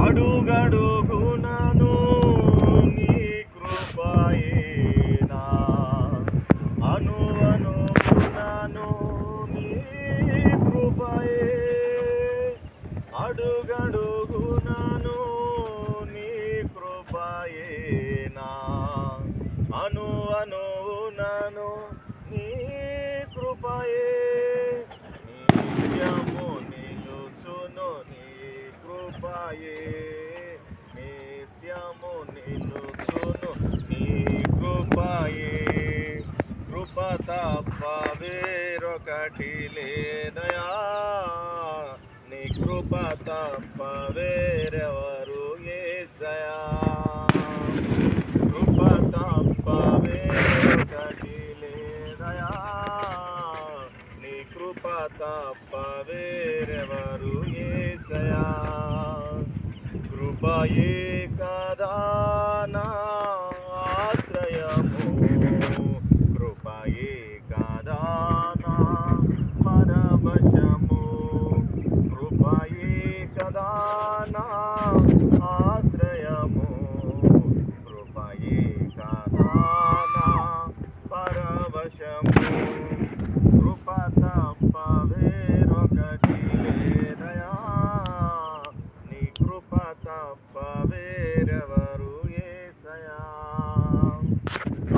అడుగడుగునను నీ కృపయేనా, అనువనుగునను నీ కృపయే. అడుగడుగునను నీ కృపయేనా, అనువనుగునను నీ కృపయే. నిత్యము నిలుచును నీ కృపయే, నిత్యము నిలుచును నీ కృపయే. కృప తప్ప వేరొకటి లేదయా, నీ కృప తప్ప వేరెవరు యేసయ్యా. కృప తప్ప వేరొకటి లేదయా, నీ కృప తప్ప వేరెవరు యేసయ్యా. కృపయే కదా నా ఆశ్రయము, కృపయే కదా నా పరవశము. కృపయే కదా నా ఆశ్రయము, కృపయే కదా నా పరవశము. కృప తప్ప వేరొకటి లేదయా, నీ కృప తప్ప వేరెవరు యేసయ్యా.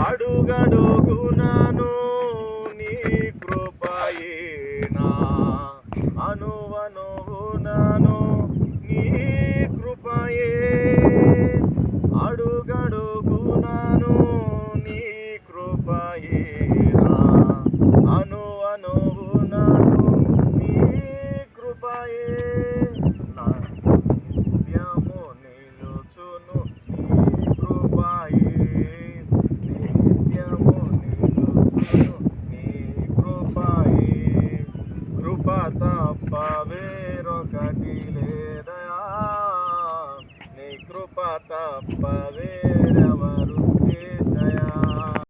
అడుగడుగునను నీ కృపయేనా, అనువనుగునను నీ కృపయే. అడుగడుగునను నీ కృపయేనా, అనువనుగునను నీ కృపయే. నిత్యము నిలుచును నీ కృపయే, నిత్యము నిలుచును నీ కృపయే. కృప తప్ప వేరొకటి లేదయా, నీ కృప తప్ప